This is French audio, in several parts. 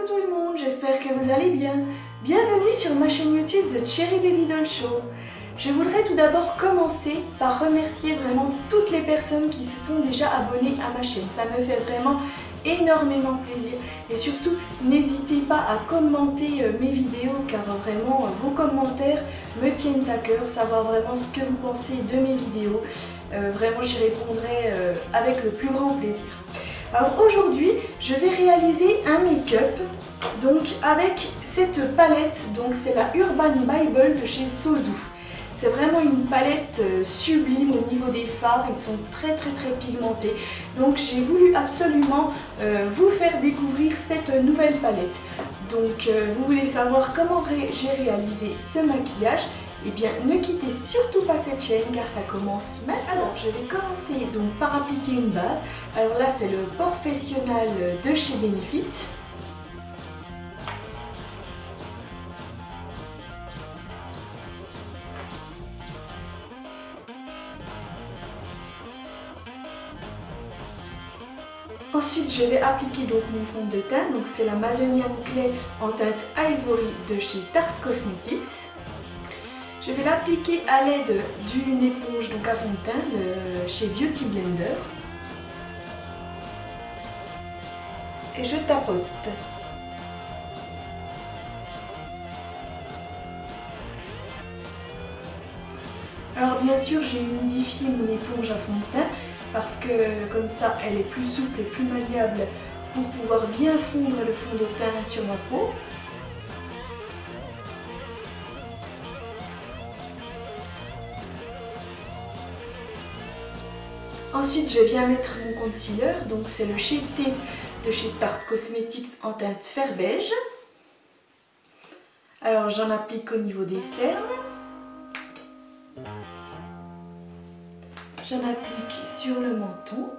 tout le monde, j'espère que vous allez bien. Bienvenue sur ma chaîne YouTube The Cherry Baby Doll Show. Je voudrais tout d'abord commencer par remercier vraiment toutes les personnes qui se sont déjà abonnées à ma chaîne. Ça me fait vraiment énormément plaisir. Et surtout, n'hésitez pas à commenter mes vidéos car vraiment vos commentaires me tiennent à cœur. Savoir vraiment ce que vous pensez de mes vidéos. Vraiment, j'y répondrai avec le plus grand plaisir. Alors aujourd'hui, je vais réaliser un make-up donc avec cette palette, donc c'est la Urban Bible de chez Sozu. C'est vraiment une palette sublime au niveau des fards, ils sont très pigmentés. Donc j'ai voulu absolument vous faire découvrir cette nouvelle palette. Donc vous voulez savoir comment j'ai réalisé ce maquillage? Eh bien, ne quittez surtout pas cette chaîne car ça commence maintenant. Alors, je vais commencer donc par appliquer une base. Alors là, c'est le Professionnal de chez Benefit. Ensuite, je vais appliquer donc mon fond de teint. Donc, c'est la Amazonian Clay en teinte Ivory de chez Tarte Cosmetics. Je vais l'appliquer à l'aide d'une éponge donc à fond de teint de chez Beauty Blender. Et je tapote. Alors bien sûr, j'ai humidifié mon éponge à fond de teint parce que comme ça, elle est plus souple et plus malléable pour pouvoir bien fondre le fond de teint sur ma peau. Ensuite, je viens mettre mon concealer, donc c'est le Shape Tape de chez Tarte Cosmetics en teinte fer beige. Alors j'en applique au niveau des cernes. J'en applique sur le menton,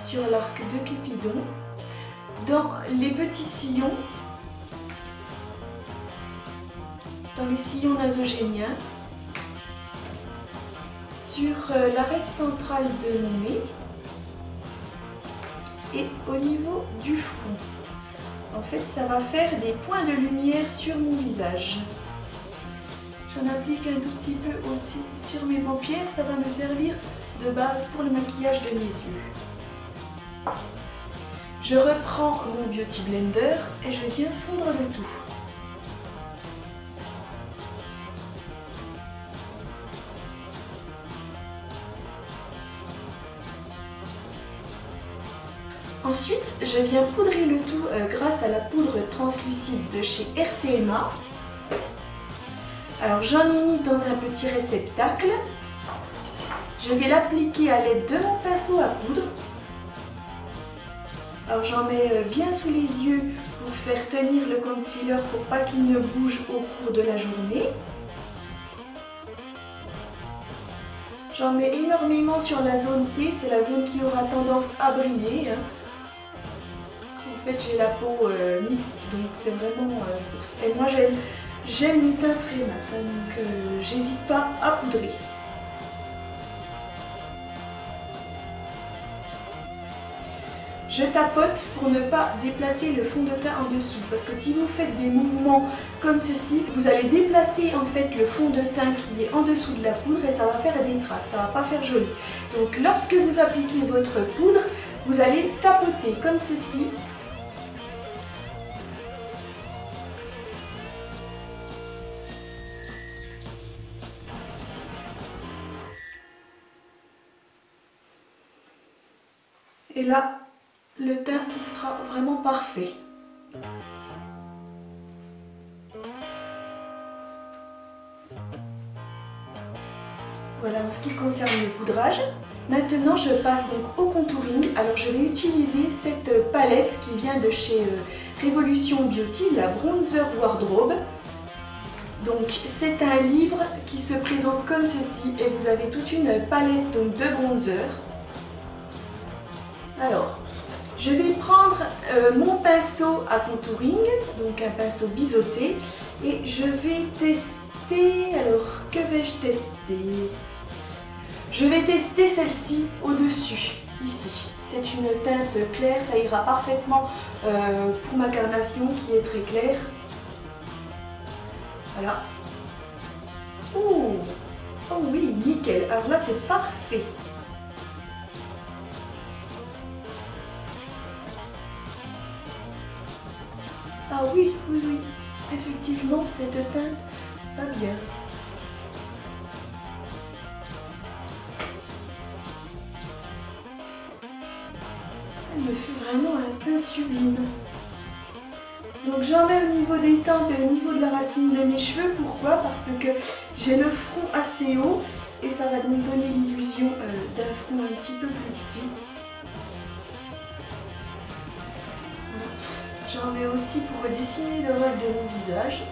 sur l'arc de Cupidon, dans les petits sillons, dans les sillons nasogéniens, sur l'arête centrale de mon nez et au niveau du front. En fait, ça va faire des points de lumière sur mon visage. J'en applique un tout petit peu aussi sur mes paupières, ça va me servir de base pour le maquillage de mes yeux. Je reprends mon Beauty Blender et je viens fondre le tout. Ensuite, je viens poudrer le tout grâce à la poudre translucide de chez RCMA. Alors j'en ai mis dans un petit réceptacle. Je vais l'appliquer à l'aide de mon pinceau à poudre. Alors j'en mets bien sous les yeux pour faire tenir le concealer pour pas qu'il ne bouge au cours de la journée. J'en mets énormément sur la zone T, c'est la zone qui aura tendance à briller. En fait, j'ai la peau mixte, donc c'est vraiment... et moi, j'aime les teints très mat, donc j'hésite pas à poudrer. Je tapote pour ne pas déplacer le fond de teint en dessous, parce que si vous faites des mouvements comme ceci, vous allez déplacer en fait le fond de teint qui est en dessous de la poudre et ça va faire des traces, ça va pas faire joli. Donc lorsque vous appliquez votre poudre, vous allez tapoter comme ceci. Et là, le teint sera vraiment parfait. Voilà en ce qui concerne le poudrage. Maintenant, je passe donc au contouring. Alors, je vais utiliser cette palette qui vient de chez Revolution Beauty, la Bronzer Wardrobe. Donc, c'est un livre qui se présente comme ceci et vous avez toute une palette donc, de bronzer. Alors, je vais prendre mon pinceau à contouring, donc un pinceau biseauté, et je vais tester. Alors, que vais-je tester? Je vais tester celle-ci au-dessus. ici. C'est une teinte claire, ça ira parfaitement pour ma carnation qui est très claire. Voilà. Oh, oh oui, nickel. Alors là, c'est parfait. Ah oui, oui, oui. Effectivement, cette teinte va bien. Elle me fait vraiment un teint sublime. Donc j'en mets au niveau des tempes et au niveau de la racine de mes cheveux. Pourquoi? Parce que j'ai le front assez haut et ça va donc donner l'illusion d'un front un petit peu plus petit. Voilà. J'en mets aussi pour dessiner le rôle de mon visage.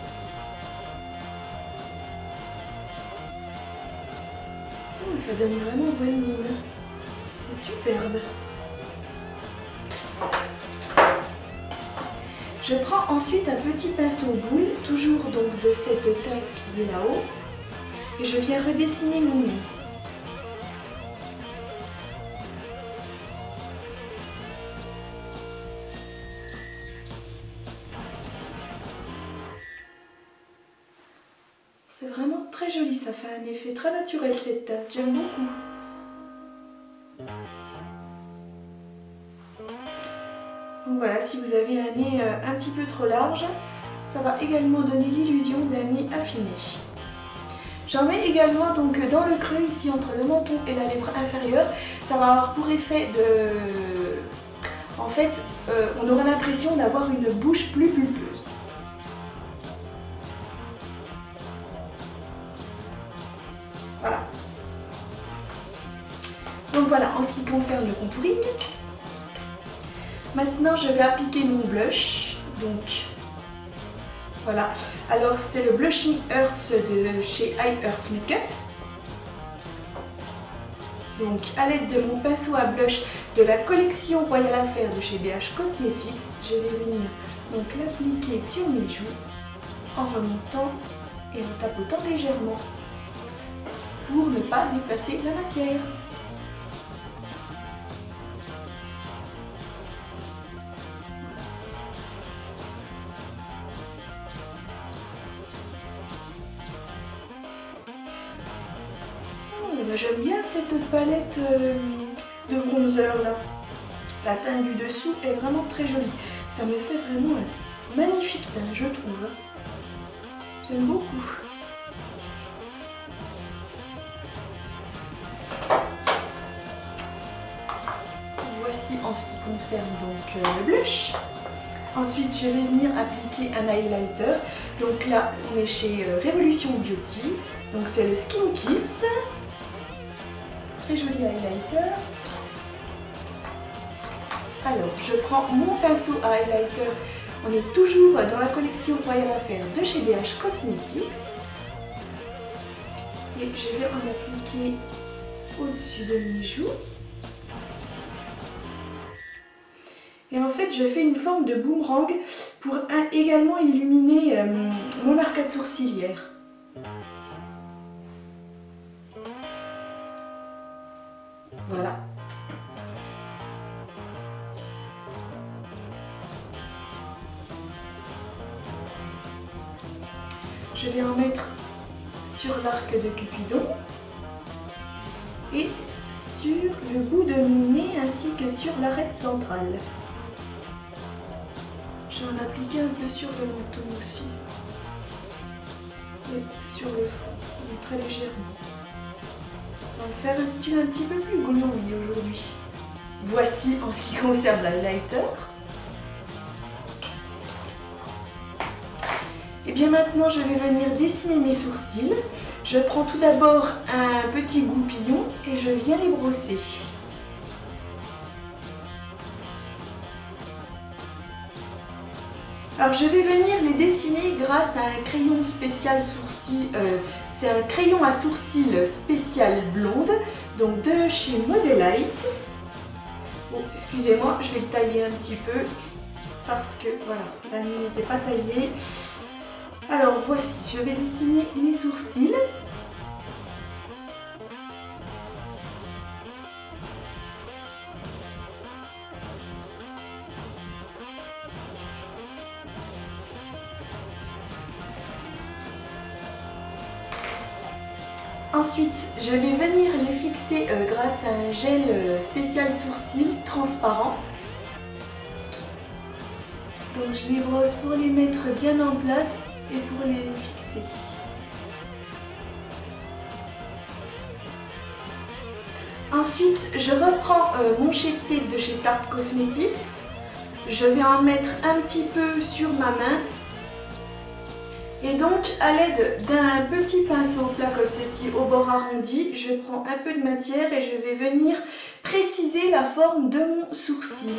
Oh, ça donne vraiment bonne mine. C'est superbe. Je prends ensuite un petit pinceau boule, toujours donc de cette teinte qui est là-haut, et je viens redessiner mon nez. C'est vraiment très joli, ça fait un effet très naturel cette teinte, j'aime beaucoup. Donc voilà, si vous avez un nez un petit peu trop large, ça va également donner l'illusion d'un nez affiné. J'en mets également donc dans le creux, ici entre le menton et la lèvre inférieure. Ça va avoir pour effet de... En fait, on aura l'impression d'avoir une bouche plus pulpeuse. Voilà. Donc voilà, en ce qui concerne le contouring. Maintenant, je vais appliquer mon blush. Donc, voilà. Alors, c'est le Blushing Earth de chez I Earth Makeup. Donc, à l'aide de mon pinceau à blush de la collection Royal Affair de chez BH Cosmetics, je vais venir donc l'appliquer sur mes joues en remontant et en tapotant légèrement pour ne pas déplacer la matière. J'aime bien cette palette de bronzer là. La teinte du dessous est vraiment très jolie. Ça me fait vraiment un magnifique teint, je trouve. J'aime beaucoup. Voici en ce qui concerne donc le blush. Ensuite, je vais venir appliquer un highlighter. Donc là, on est chez Revolution Beauty. Donc c'est le Skin Kiss. Très joli highlighter. Alors, je prends mon pinceau à highlighter. On est toujours dans la collection Royal Affair de chez BH Cosmetics. Et je vais en appliquer au-dessus de mes joues. Et en fait, je fais une forme de boomerang pour également illuminer mon arcade sourcilière. Voilà. Je vais en mettre sur l'arc de Cupidon et sur le bout de mon nez ainsi que sur l'arête centrale. Je vais en appliquer un peu sur le menton aussi et sur le front, très légèrement. On va faire un style un petit peu plus glowy aujourd'hui. Voici en ce qui concerne l'highlighter. Et bien maintenant, je vais venir dessiner mes sourcils. Je prends tout d'abord un petit goupillon et je viens les brosser. Alors je vais venir les dessiner grâce à un crayon spécial sourcil. C'est un crayon à sourcils spécial blonde, donc de chez Modelite. Bon, excusez-moi, je vais le tailler un petit peu parce que voilà, la mine n'était pas taillée. Alors voici, je vais dessiner mes sourcils. Ensuite, je vais venir les fixer grâce à un gel spécial sourcils transparent. Donc je les brosse pour les mettre bien en place et pour les fixer. Ensuite, je reprends mon Shape Tape de chez Tarte Cosmetics. Je vais en mettre un petit peu sur ma main. Et donc, à l'aide d'un petit pinceau plat comme ceci au bord arrondi, je prends un peu de matière et je vais venir préciser la forme de mon sourcil.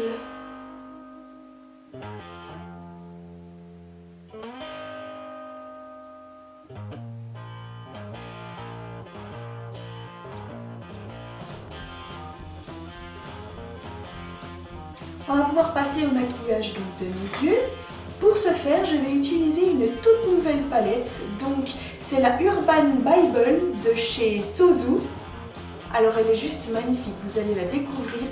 On va pouvoir passer au maquillage donc, de mes yeux. Pour ce faire, je vais utiliser une toute nouvelle palette. Donc, c'est la Urban Bible de chez Sozu. Alors, elle est juste magnifique, vous allez la découvrir.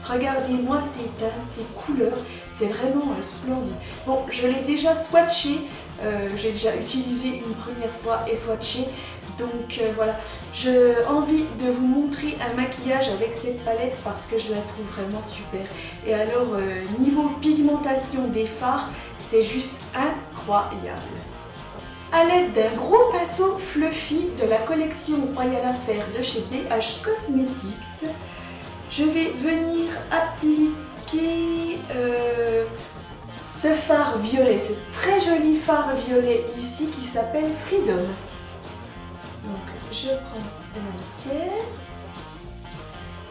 Regardez-moi ces teintes, ces couleurs, c'est vraiment splendide. Bon, je l'ai déjà swatché, j'ai déjà utilisé une première fois et swatché. Donc voilà, j'ai envie de vous montrer un maquillage avec cette palette parce que je la trouve vraiment super. Et alors, niveau pigmentation des fards, c'est juste incroyable. A l'aide d'un gros pinceau fluffy de la collection Royal Affair de chez BH Cosmetics, je vais venir appliquer ce fard violet, ce très joli fard violet ici qui s'appelle Freedom. Donc je prends de la matière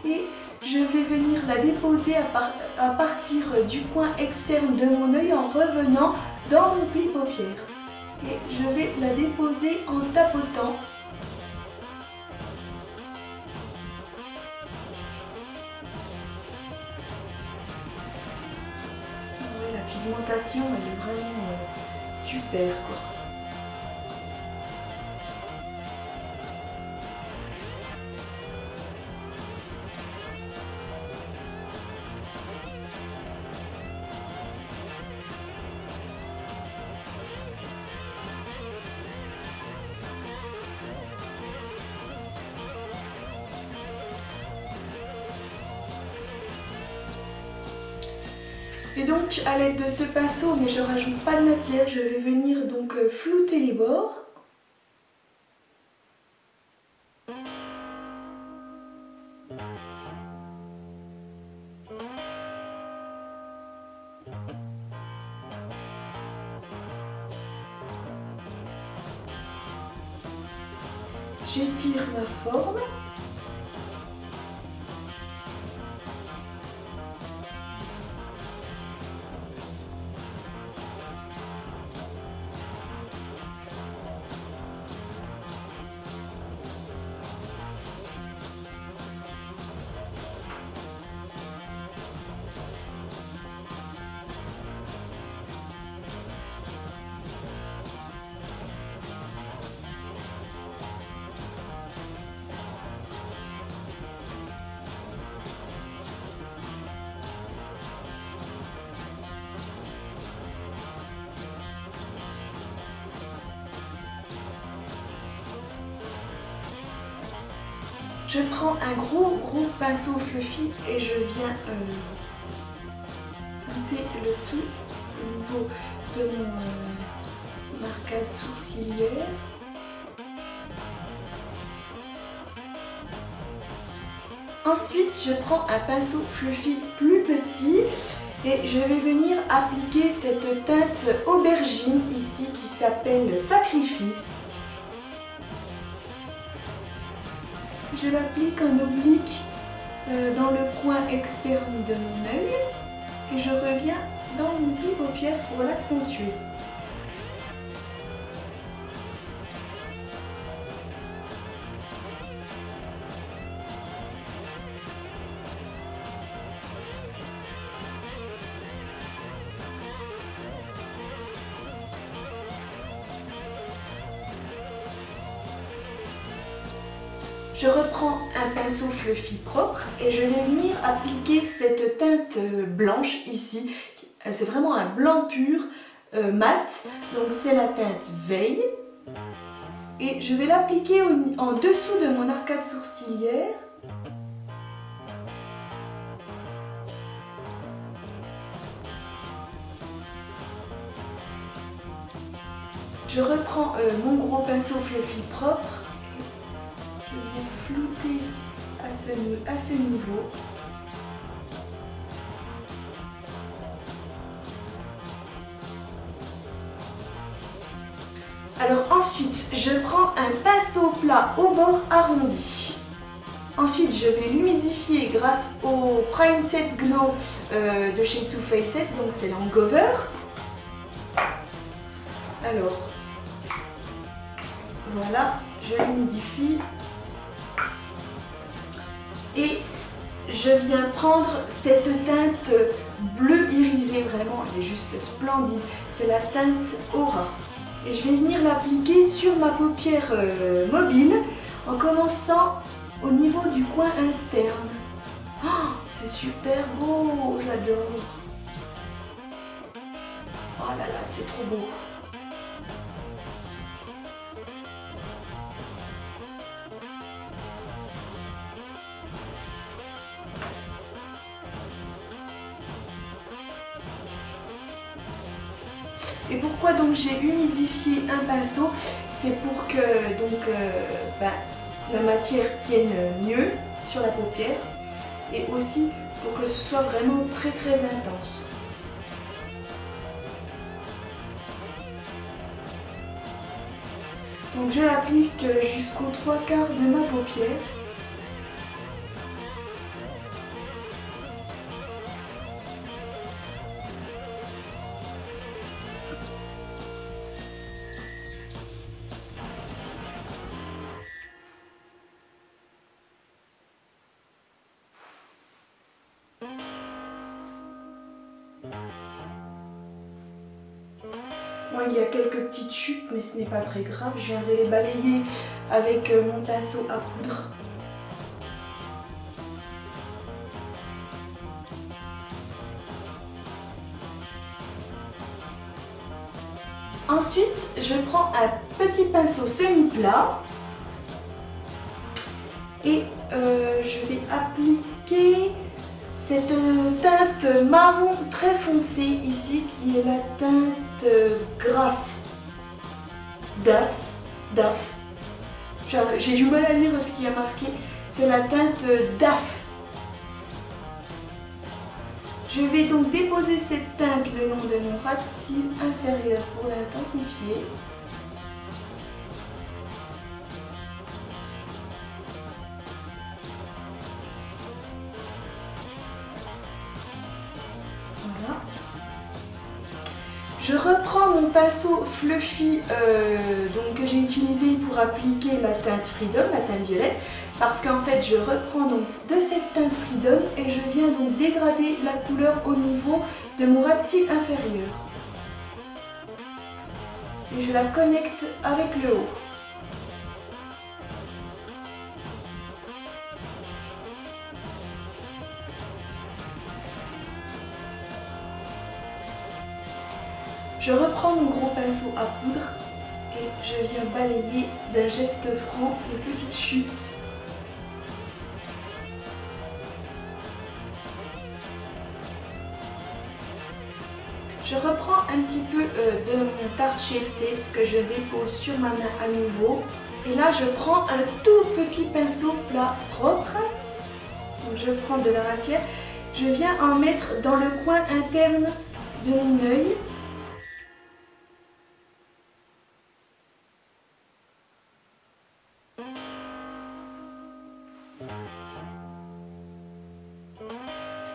et je vais venir la déposer à partir du coin externe de mon œil en revenant dans mon pli paupière. Et je vais la déposer en tapotant. Ouais, la pigmentation elle est vraiment super quoi. Et donc à l'aide de ce pinceau, mais je rajoute pas de matière, je vais venir donc flouter les bords. J'étire ma forme. Je prends un gros pinceau fluffy et je viens flouter le tout au niveau de mon arcade sourcilière. Ensuite, je prends un pinceau fluffy plus petit et je vais venir appliquer cette teinte aubergine ici qui s'appelle Sacrifice. Je l'applique en oblique dans le coin externe de mon œil et je reviens dans mon pli paupière pour l'accentuer. Je reprends un pinceau fluffy propre et je vais venir appliquer cette teinte blanche ici. C'est vraiment un blanc pur mat, donc c'est la teinte Veille. Et je vais l'appliquer en dessous de mon arcade sourcilière. Je reprends mon gros pinceau fluffy propre et je viens flouter à ce niveau. Alors ensuite, je prends un pinceau plat au bord arrondi. Ensuite, je vais l'humidifier grâce au Prime Set Glow de chez Too Faced, donc c'est l'Hangover. Alors, voilà, je l'humidifie. Et je viens prendre cette teinte bleu irisé, vraiment, elle est juste splendide. C'est la teinte Aura. Et je vais venir l'appliquer sur ma paupière mobile en commençant au niveau du coin interne. Oh, c'est super beau, j'adore. Oh là là, c'est trop beau. Et pourquoi donc j'ai humidifié un pinceau? C'est pour que la matière tienne mieux sur la paupière et aussi pour que ce soit vraiment très très intense. Donc je l'applique jusqu'aux 3/4 de ma paupière. Bon, il y a quelques petites chutes, mais ce n'est pas très grave. Je viendrai les balayer avec mon pinceau à poudre. Ensuite, je prends un petit pinceau semi-plat et je vais appliquer cette teinte marron très foncée ici qui est la teinte Graph DAF. J'ai du mal à lire ce qui a marqué, c'est la teinte DAF. Je vais donc déposer cette teinte le long de mon ras de cils inférieur pour l'intensifier. Voilà. Je reprends mon pinceau fluffy que j'ai utilisé pour appliquer la teinte Freedom, la teinte violette, parce qu'en fait je reprends donc de cette teinte Freedom et je viens donc dégrader la couleur au niveau de mon ras de cils inférieur. Et je la connecte avec le haut. Je reprends mon gros pinceau à poudre et je viens balayer d'un geste franc les petites chutes. Je reprends un petit peu de mon Tarte Shape Tape que je dépose sur ma main à nouveau. Et là, je prends un tout petit pinceau plat propre. Donc, je prends de la matière. Je viens en mettre dans le coin interne de mon œil.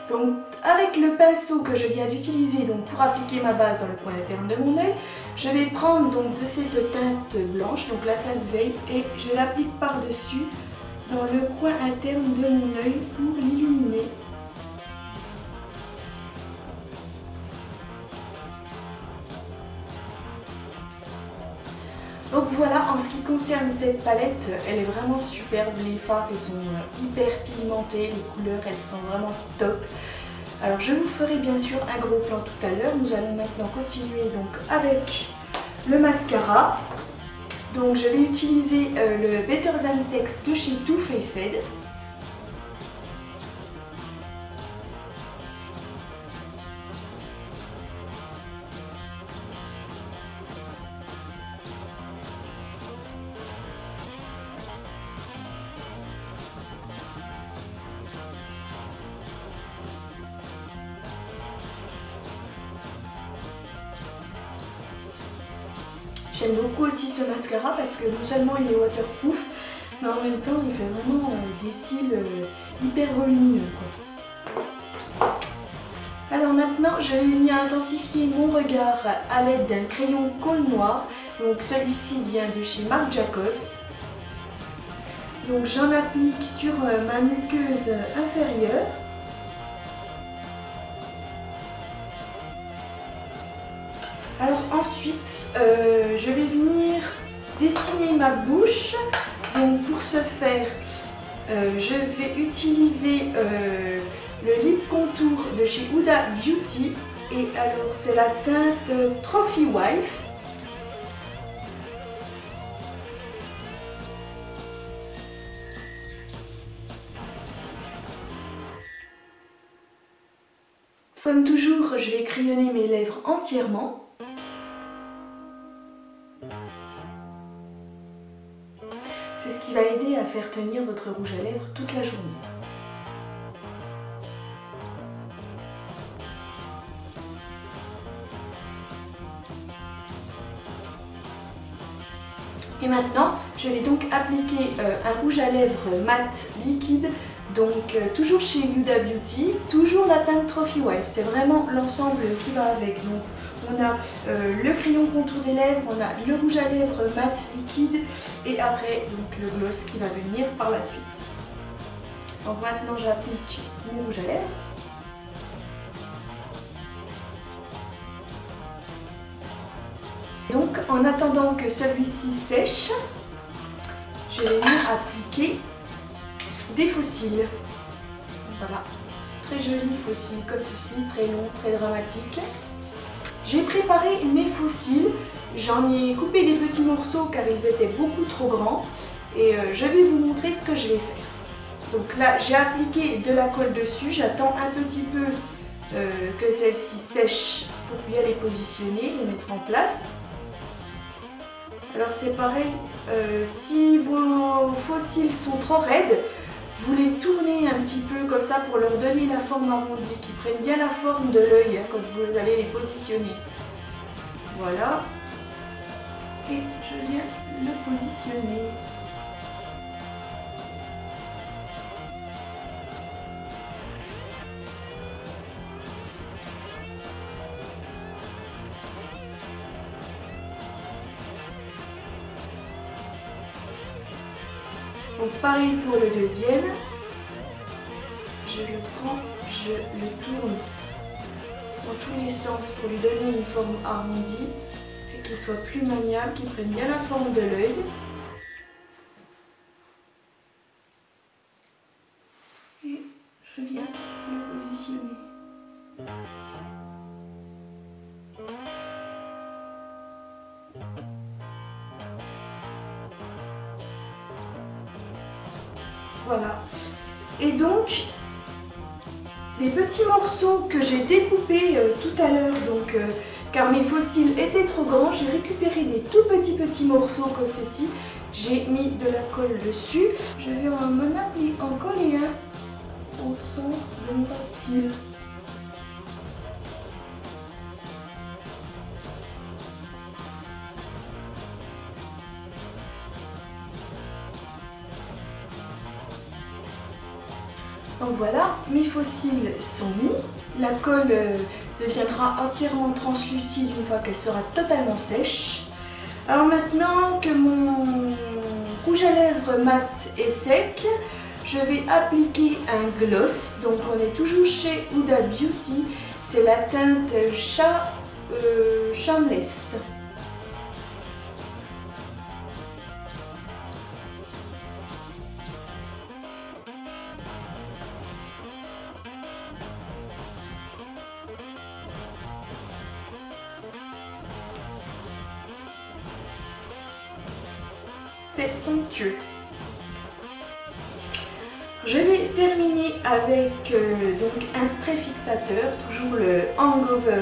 Donc avec le pinceau que je viens d'utiliser pour appliquer ma base dans le coin interne de mon œil, je vais prendre donc de cette teinte blanche, donc la teinte Veille, et je l'applique par-dessus dans le coin interne de mon œil pour l'illuminer. Donc voilà, en ce qui concerne cette palette, elle est vraiment superbe. Les fards ils sont hyper pigmentés, les couleurs elles sont vraiment top. Alors je vous ferai bien sûr un gros plan tout à l'heure. Nous allons maintenant continuer donc avec le mascara. Donc je vais utiliser le Better Than Sex de chez Too Faced. J'aime beaucoup aussi ce mascara parce que non seulement il est waterproof, mais en même temps il fait vraiment des cils hyper volumineux, quoi. Alors maintenant je vais venir intensifier mon regard à l'aide d'un crayon colle noir. Donc celui-ci vient de chez Marc Jacobs. Donc j'en applique sur ma muqueuse inférieure. Alors ensuite, je vais venir dessiner ma bouche. Donc pour ce faire, je vais utiliser le lip contour de chez Huda Beauty. Et alors c'est la teinte Trophy Wife. Comme toujours, je vais crayonner mes lèvres entièrement. C'est ce qui va aider à faire tenir votre rouge à lèvres toute la journée. Et maintenant, je vais donc appliquer un rouge à lèvres mat liquide, donc toujours chez Huda Beauty, toujours la teinte Trophy Wife. C'est vraiment l'ensemble qui va avec. Donc on a le crayon contour des lèvres, on a le rouge à lèvres mat liquide et après donc le gloss qui va venir par la suite. Donc maintenant j'applique mon rouge à lèvres. Donc en attendant que celui-ci sèche, je vais venir appliquer des faux cils. Voilà, très jolis faux cils comme ceci, très longs, très dramatiques. J'ai préparé mes faux cils, j'en ai coupé des petits morceaux car ils étaient beaucoup trop grands et je vais vous montrer ce que je vais faire. Donc là j'ai appliqué de la colle dessus, j'attends un petit peu que celle-ci sèche pour bien les positionner, les mettre en place. Alors c'est pareil, si vos faux cils sont trop raides, vous les tournez un petit peu comme ça pour leur donner la forme arrondie, qu'ils prennent bien la forme de l'œil quand vous allez les positionner. Voilà. Et je viens le positionner. Donc pareil pour le deuxième, je le prends, je le tourne dans tous les sens pour lui donner une forme arrondie et qu'il soit plus maniable, qu'il prenne bien la forme de l'œil. Et je viens le positionner. Voilà. Et donc, des petits morceaux que j'ai découpés tout à l'heure, car mes faux cils étaient trop grands, j'ai récupéré des tout petits morceaux comme ceci. J'ai mis de la colle dessus. Je vais en coller un au centre de mon cils. Donc voilà, mes faux cils sont mis. La colle deviendra entièrement translucide une fois qu'elle sera totalement sèche. Alors maintenant que mon rouge à lèvres mat est sec, je vais appliquer un gloss. Donc on est toujours chez Huda Beauty. C'est la teinte Shameless. c'est somptueux. Je vais terminer avec donc un spray fixateur, toujours le Hangover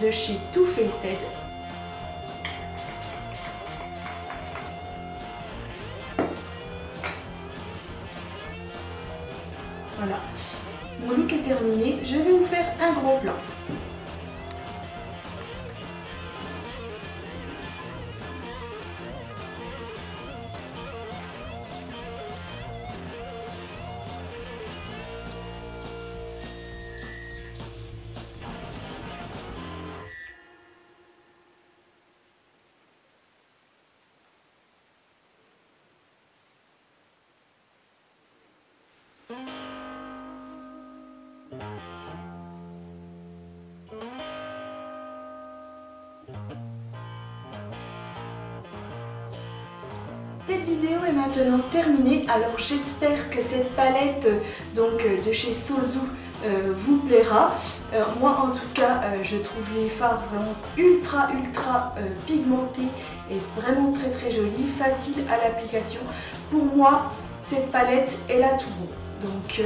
de chez Too Faced. Voilà, mon look est terminé, je vais vous faire un gros plan. Cette vidéo est maintenant terminée, alors j'espère que cette palette donc, de chez Sozu vous plaira. Moi en tout cas je trouve les fards vraiment ultra pigmentés et vraiment très jolis, faciles à l'application. Pour moi cette palette elle a tout bon. Donc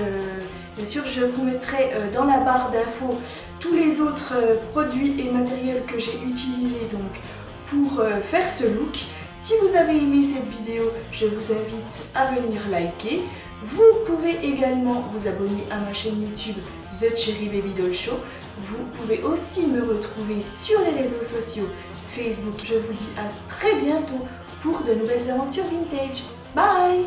bien sûr je vous mettrai dans la barre d'infos tous les autres produits et matériels que j'ai utilisés donc, pour faire ce look. Si vous avez aimé cette vidéo, je vous invite à venir liker. Vous pouvez également vous abonner à ma chaîne YouTube The Cherry Baby Doll Show. Vous pouvez aussi me retrouver sur les réseaux sociaux Facebook. Je vous dis à très bientôt pour de nouvelles aventures vintage. Bye!